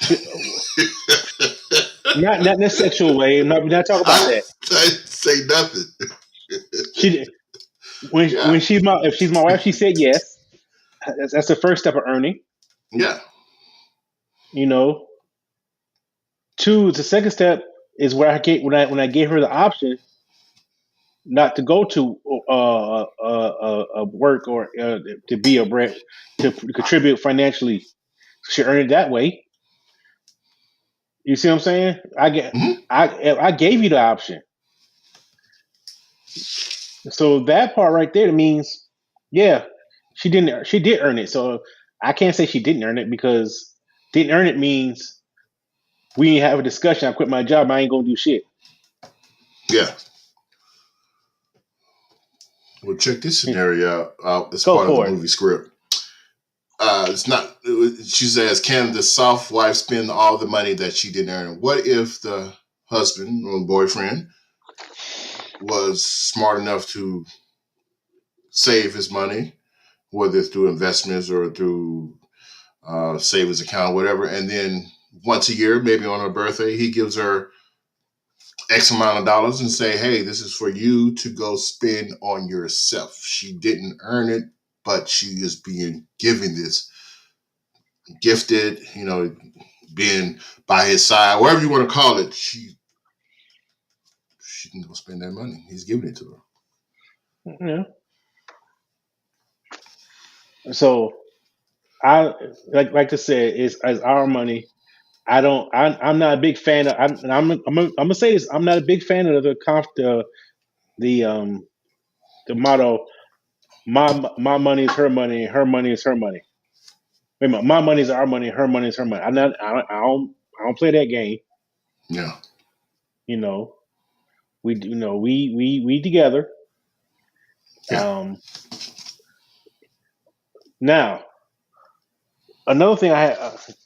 She, not in a sexual way. I'm not talking about that. I say nothing. She did when Yeah, she's my if she's my wife, she said yes. That's the first step of earning. yeah, You know, two. The second step is where I get when I gave her the option not to go to work or to be a bread to contribute financially. She earned it that way. You see what I'm saying? hmm I gave you the option. So that part right there means, yeah, she did earn it. So I can't say she didn't earn it because didn't earn it means we ain't have a discussion. I quit my job. I ain't gonna do shit. yeah. Well, check this scenario out as Go part of the for it. movie script. It's not. She says, "Can the soft wife spend all the money that she didn't earn? What if the husband or boyfriend was smart enough to save his money, whether it's through investments or through savings account, whatever, and then once a year, maybe on her birthday, he gives her X amount of dollars and say, hey, this is for you to go spend on yourself. She didn't earn it, but she is being given this, gifted, being by his side, whatever you want to call it. She can go spend that money. He's giving it to her. Yeah. So I like I said, it's our money. I don't. I'm not a big fan of. I'm gonna say this. I'm not a big fan of the the motto. My money is her money. Her money is her money. Wait a minute, my money is our money. Her money is her money. I'm not. I don't play that game. Yeah. You know. We together. Yeah. Um. Now another thing I had.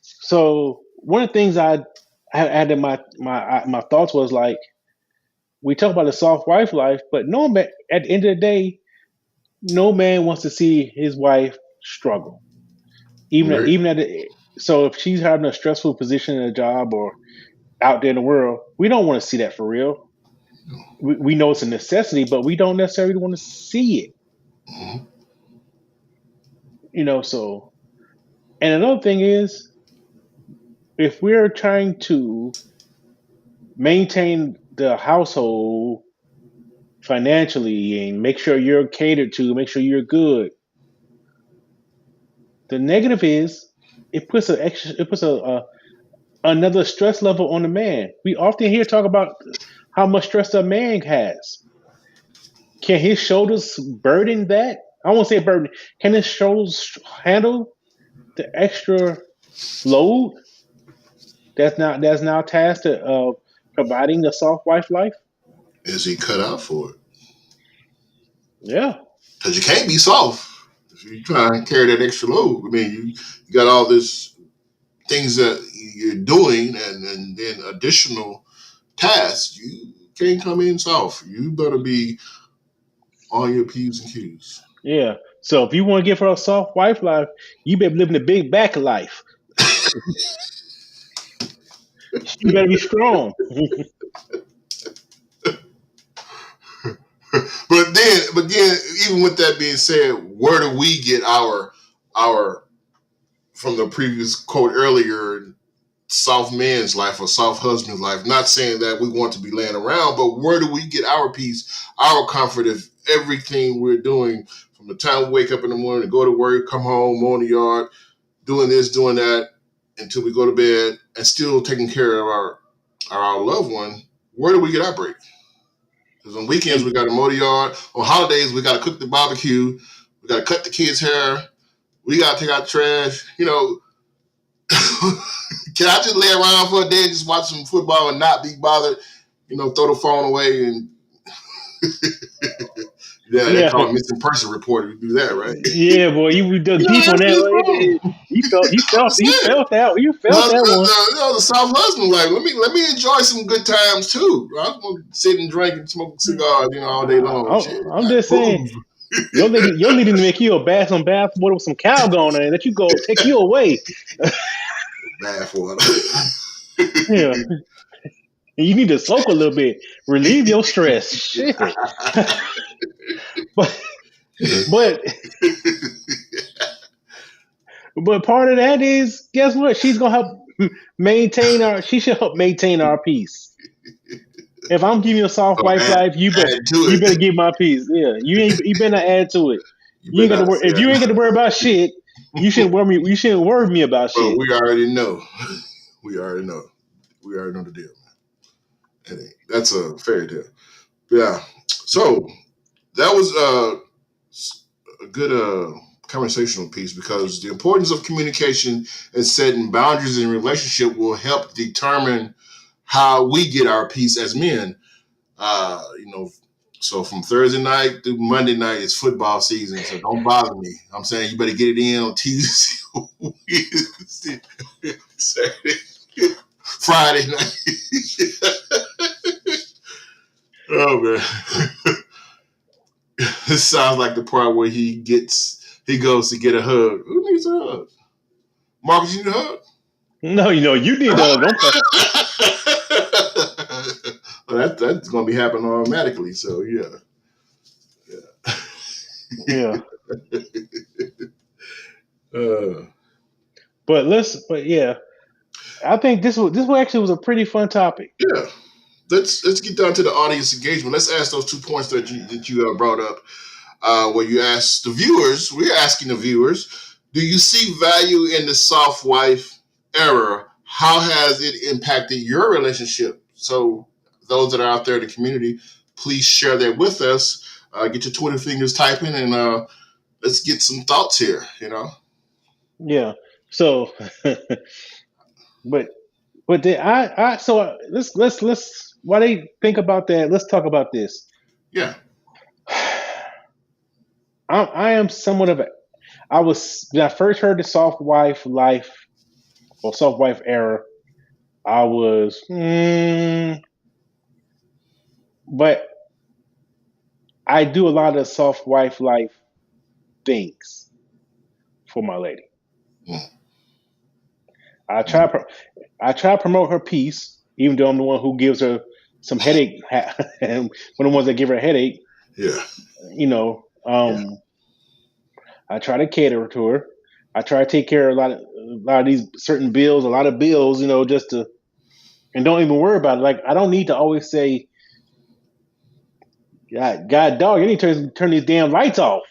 So one of the things I had in my thoughts was like we talk about the soft wife life, but no man at the end of the day, no man wants to see his wife struggle. Right. Even at so if she's having a stressful position in a job or out there in the world, we don't want to see that for real. We know it's a necessity, but we don't necessarily want to see it. Mm-hmm. So and another thing is if we're trying to maintain the household financially and make sure you're catered to, make sure you're good. The negative is it puts another stress level on the man. We often hear talk about how much stress a man has. Can his shoulders burden that? I won't say burden. Can his shoulders handle the extra load that's now tasked to providing the soft wife life? Is he cut out for it? Yeah, Because you can't be soft if you try and carry that extra load. I mean, you got all this things that you're doing and then additional tasks. You can't come in soft. You better be on your P's and Q's. yeah. So if you want to give her a soft wife life, you better live in the big back life. You better be strong. But then, even with that being said, where do we get our from the previous quote earlier, soft man's life or soft husband's life? Not saying that we want to be laying around, but where do we get our peace, our comfort if everything we're doing from the time we wake up in the morning to go to work, come home, mow in the yard, doing this, doing that, until we go to bed, and still taking care of our loved one? Where do we get our break? Because on weekends And we got to mow the yard. On holidays we got to cook the barbecue. We got to cut the kids' hair. We got to take out the trash. Can Can I just lay around for a day and just watch some football and not be bothered? Throw the phone away and yeah, they Yeah, call it missing person report if you do that, right? yeah, boy, you dug deep on That's that. just wrong. You That's it. felt that. You The, felt that one. the South husband like let me enjoy some good times too. I'm gonna sit and drink and smoke cigars, all day long. Shit, I'm just saying, move. your lady need to make you a some bath water with some cow going in. That you go take you away. Bad for Yeah, it. and you need to soak a little bit, relieve your stress. Shit, but but but part of that is, guess what? She's gonna help maintain our. She should help maintain our peace. If I'm giving you a soft Oh, wife life, add to you better it. give my peace. Yeah, you better not add to it. You You better ain't got to not worry. say If you ain't got to worry about shit, you that. shouldn't worry me. You shouldn't worry me about But shit. we already know. We already know. We already know the deal, man. That's a fairy tale. Yeah. So that was a good conversational piece because the importance of communication and setting boundaries in relationship will help determine how we get our peace as men. You know, so from Thursday night through Monday night is football season, so don't bother me. I'm saying you better get it in on Tuesday, Wednesday, Saturday, Friday night. Oh man. This sounds like the part where he goes to get a hug. Who needs a hug? Marcus, you need a hug? No, you need to don't play. Well, that's gonna be happening automatically. So yeah. Yeah, uh, but yeah, I think this one actually was a pretty fun topic. yeah. Let's get down to the audience engagement. Let's ask those 2 points that you brought up. Where you ask the viewers, we're asking the viewers, do you see value in the soft wife era? How has it impacted your relationship? So those that are out there in the community, please share that with us. Get your Twitter fingers typing and let's get some thoughts here. Yeah. So, but let's while they think about that, let's talk about this. Yeah, I am somewhat of a. I was when I first heard the soft wife life or soft wife era. I was, but I do a lot of soft wife life things for my lady. mm, I try, mm, pro- I try to promote her peace, even though I'm the one who gives her some headache, and one of the ones that give her a headache. yeah, You know, yeah, I try to cater to her. I try to take care of a lot of these certain bills, a lot of bills, just to and don't even worry about it. Like I don't need to always say, God, dog, you need to turn these damn lights off.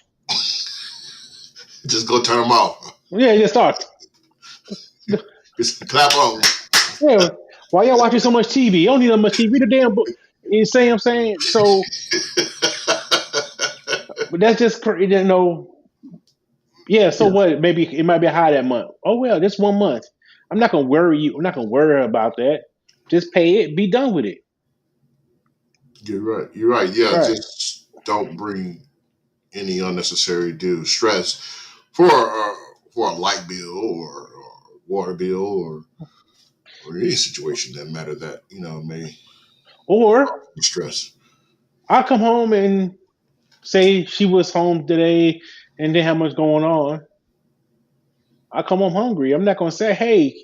just go turn them off. Yeah, just start. Just clap on. Yeah, why y'all watching so much TV? You don't need that much TV. The damn book. You see what I'm saying? So, but that's just Yeah. So Yeah, what? Maybe it might be high that month. Oh well, just 1 month. I'm not gonna worry you. I'm not gonna worry about that. Just pay it. Be done with it. you're right. You're right. Yeah, Right. just don't bring any unnecessary due stress for a light bill or water bill or any situation that matter that may Or be stress. I'll come home and say she was home today and didn't have much going on. I come home hungry. I'm not gonna say, hey,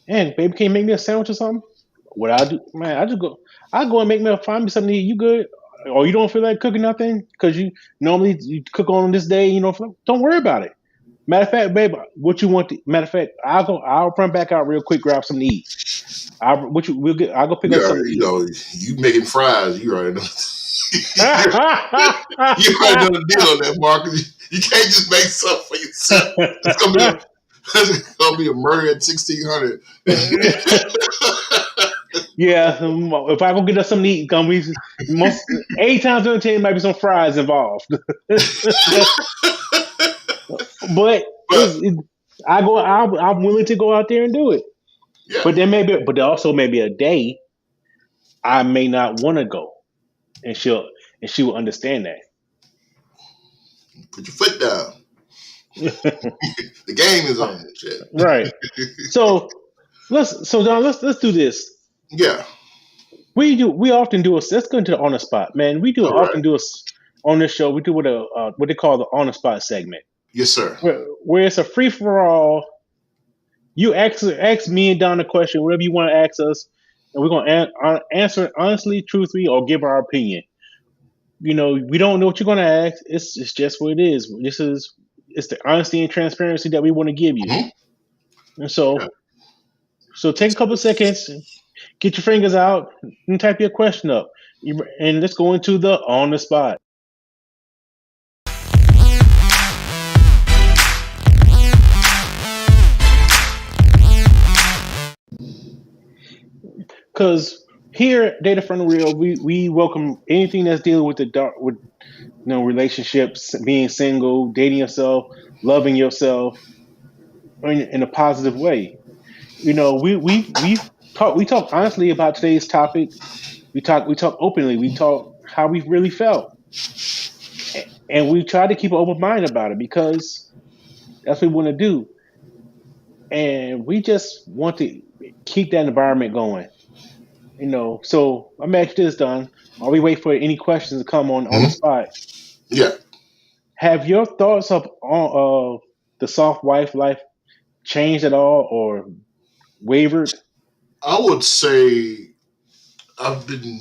man, baby, can you make me a sandwich or something? What I do, man, I go and find me something to eat. You good? Or you don't feel like cooking nothing because you normally you cook on this day. Don't worry about it. Matter of fact, babe, what you want? Matter of fact, I'll run back out real quick, grab something to eat. I'll go pick up Yeah, something to eat. you making fries. You already know. You already know the deal on that, Marcus. You can't just make something for yourself. It's gonna be a it's gonna be a murder at 1600. Yeah, if I go get us something to eat, it's gonna be most 8 times out of 10 might be some fries involved. But But I'm willing to go out there and do it. Yeah. But there also may be a day I may not want to go, and she will understand Put your foot down. that. The game is on. Shit. Right. So Don, let's do this. Yeah. We often do a let's go into the on the spot, man. We do All right. often do a on this show. We do what they call the on the spot segment, Yes, sir. where it's a free for all. You ask me and Don a question, whatever you want to ask us, and we're gonna answer it honestly, truthfully, or give our opinion. We don't know what you're gonna ask. It's just what it is. It's the honesty and transparency that we want to give you. Hmm. And Yeah. so take a couple of seconds, get your fingers out, and type your question up. And let's go into the on the spot. Because here at Data from the Real, we welcome anything that's dealing with the dark, with relationships, being single, dating yourself, loving yourself in a positive way. We talk honestly about today's topic. We talk openly. We talk how we really felt, and we try to keep an open mind about it because that's what we want to do, and we just want to keep that environment going. So I'm asking this, Don. While we wait for any questions to come on the Hmm. spot, Yeah. have your thoughts on the soft wife life changed at all or wavered? I would say I've been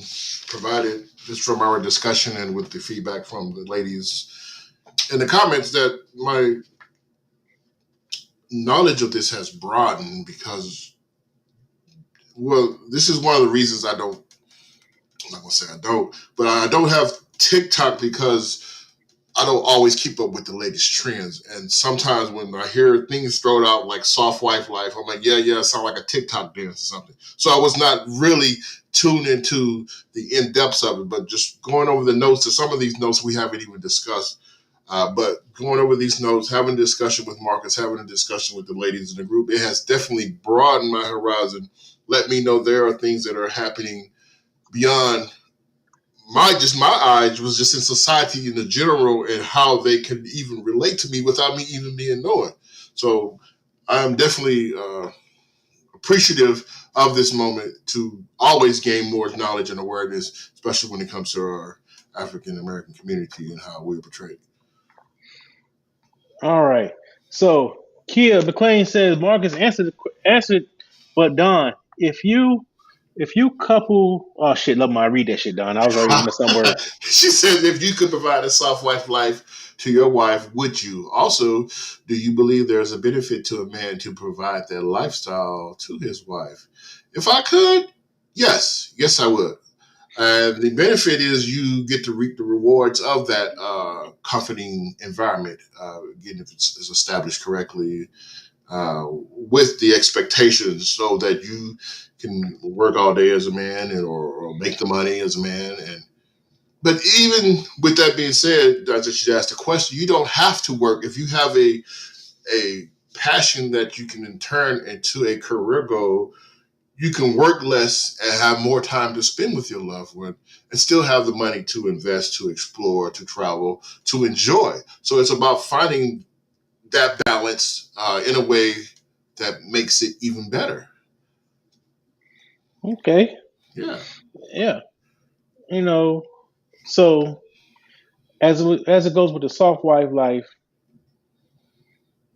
provided just from our discussion and with the feedback from the ladies in the comments that my knowledge of this has broadened because, well, this is one of the reasons I don't, I'm not going to say I don't, but I don't have TikTok because I don't always keep up with the latest trends. And sometimes when I hear things thrown out like soft wife life, I'm like, yeah, yeah, it sounds like a TikTok dance or something. So I was not really tuned into the in depths of it, but just going over the notes. To some of these notes we haven't even discussed. But going over these notes, having a discussion with Marcus, having a discussion with the ladies in the group, it has definitely broadened my horizon. Let me know there are things that are happening beyond my eyes was just in society in the general and how they can even relate to me without me even being knowing. So I'm definitely appreciative of this moment to always gain more knowledge and awareness, especially when it comes to our African American community and how we're portrayed. All right. So Kia McLean says Marcus answered, but Don, if you couple, oh shit, love my read that shit, Don. I was already messed some words. She says, if you could provide a soft wife life to your wife, would you? Also, do you believe there's a benefit to a man to provide that lifestyle to his wife? If I could, yes. Yes, I would. And the benefit is you get to reap the rewards of that comforting environment. Again, if it's established correctly, with the expectations so that you can work all day as a man or make the money as a man. And but even with that being said, I just asked the question, you don't have to work if you have a passion that you can turn into a career goal. You can work less and have more time to spend with your loved one and still have the money to invest, to explore, to travel, to enjoy. So it's about finding that balance in a way that makes it even better. Okay. Yeah. Yeah. You know, so as it goes with the soft wife life,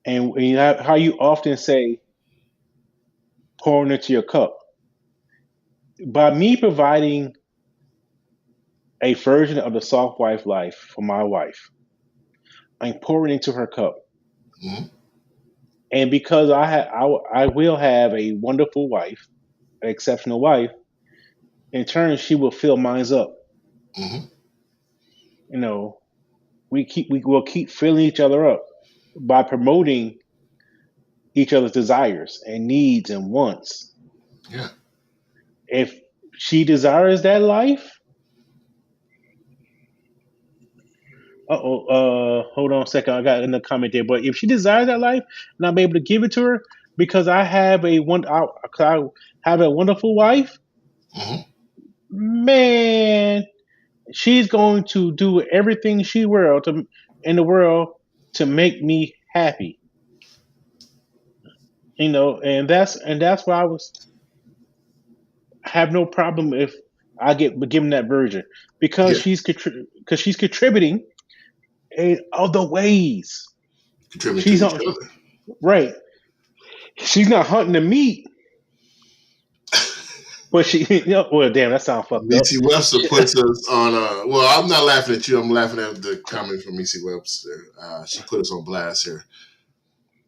and how you often say pouring into your cup. By me providing a version of the soft wife life for my wife, I'm pouring into her cup. Hmm. And because I will have a wonderful wife, an exceptional wife, in turn she will fill mine up. Hmm. You know, we will keep filling each other up by promoting each other's desires and needs and wants. Yeah. If she desires that life, hold on a second, I got in the comment there. But if she desires that life and I'm able to give it to her, because I have a wonderful wife. Hmm. Man, she's going to do everything she will to in the world to make me happy. And that's why have no problem if I get given that version because Yeah, she's contributing in other ways. contributing She's to each on other. right. She's not hunting the meat, but she. Well, damn, that sounds fucked up. Missy Webster puts us on. Well, I'm not laughing at you. I'm laughing at the comment from Missy Webster. She put us on blast here.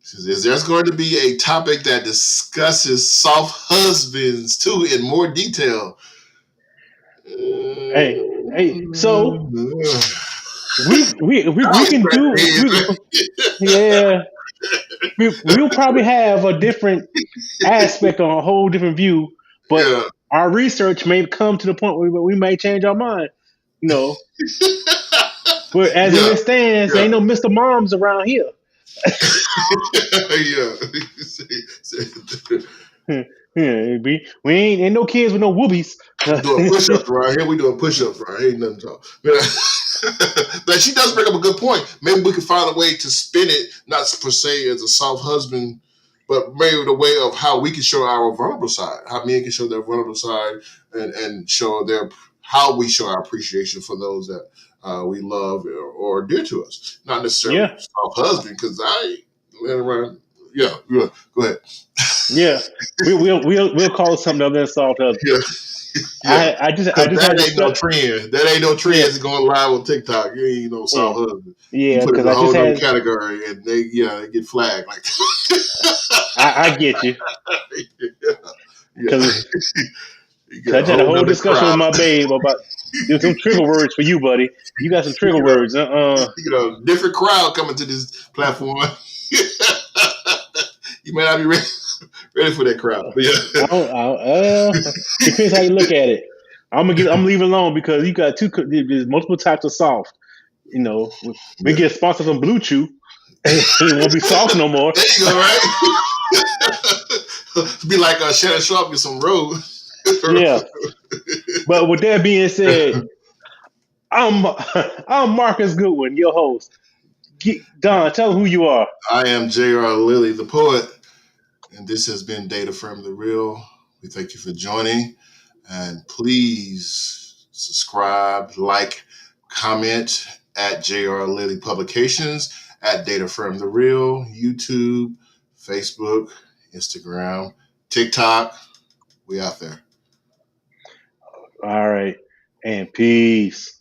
She says, "Is there's going to be a topic that discusses soft husbands too in more detail?" Hey, hey. So I we always can scratch do your we head. yeah. We'll probably have a different aspect on a whole different view, but Yeah, our research may come to the point where we may change our mind. You know, but as yeah, it stands, yeah, ain't no Mr. Moms around here. yeah. Hmm, yeah, we ain't no kids with no whoobies. Doing push-ups right here. We doing push-ups right here. Ain't nothing to talk. But she does bring up a good point. Maybe we could find a way to spin it, not per se as a soft husband, but maybe the way of how we can show our vulnerable side, how men can show their vulnerable side, and show their how we show our appreciation for those that we love or dear to us. Not necessarily Yeah, soft husband, because I went around. Yeah, yeah. Go ahead. yeah. We'll call it something other than soft husband. Yeah. Yeah, I because just had that ain't no discuss. trend. That ain't no trend Yeah, that's going live on TikTok. You ain't no yeah, soft husband. You yeah. put it Because in a I just whole other had. category, and they get flagged like. I get you. Yeah, yeah. Because You get I a just had a whole whole other discussion with crowd. my babe about there's some trigger words for you, buddy. You got some trigger You know, words. different crowd coming to this platform. You may not be ready for that crowd, but yeah, Depends how you look at it. I'm leaving alone because you got there's multiple types of soft. We yeah. get sponsored from Blue Chew. He won't be soft no more. There you go, right? Be like Shannon Sharp with some road. Yeah. But with that being said, I'm I'm Marcus Goodwin, your host. Don, tell them who you are. I am J.R. Lilly, the poet, and this has been Data from the Real. We thank you for joining, and please subscribe, like, comment at J.R. Lilly Publications, at Data from the Real, YouTube, Facebook, Instagram, TikTok. We out there. All right. And peace.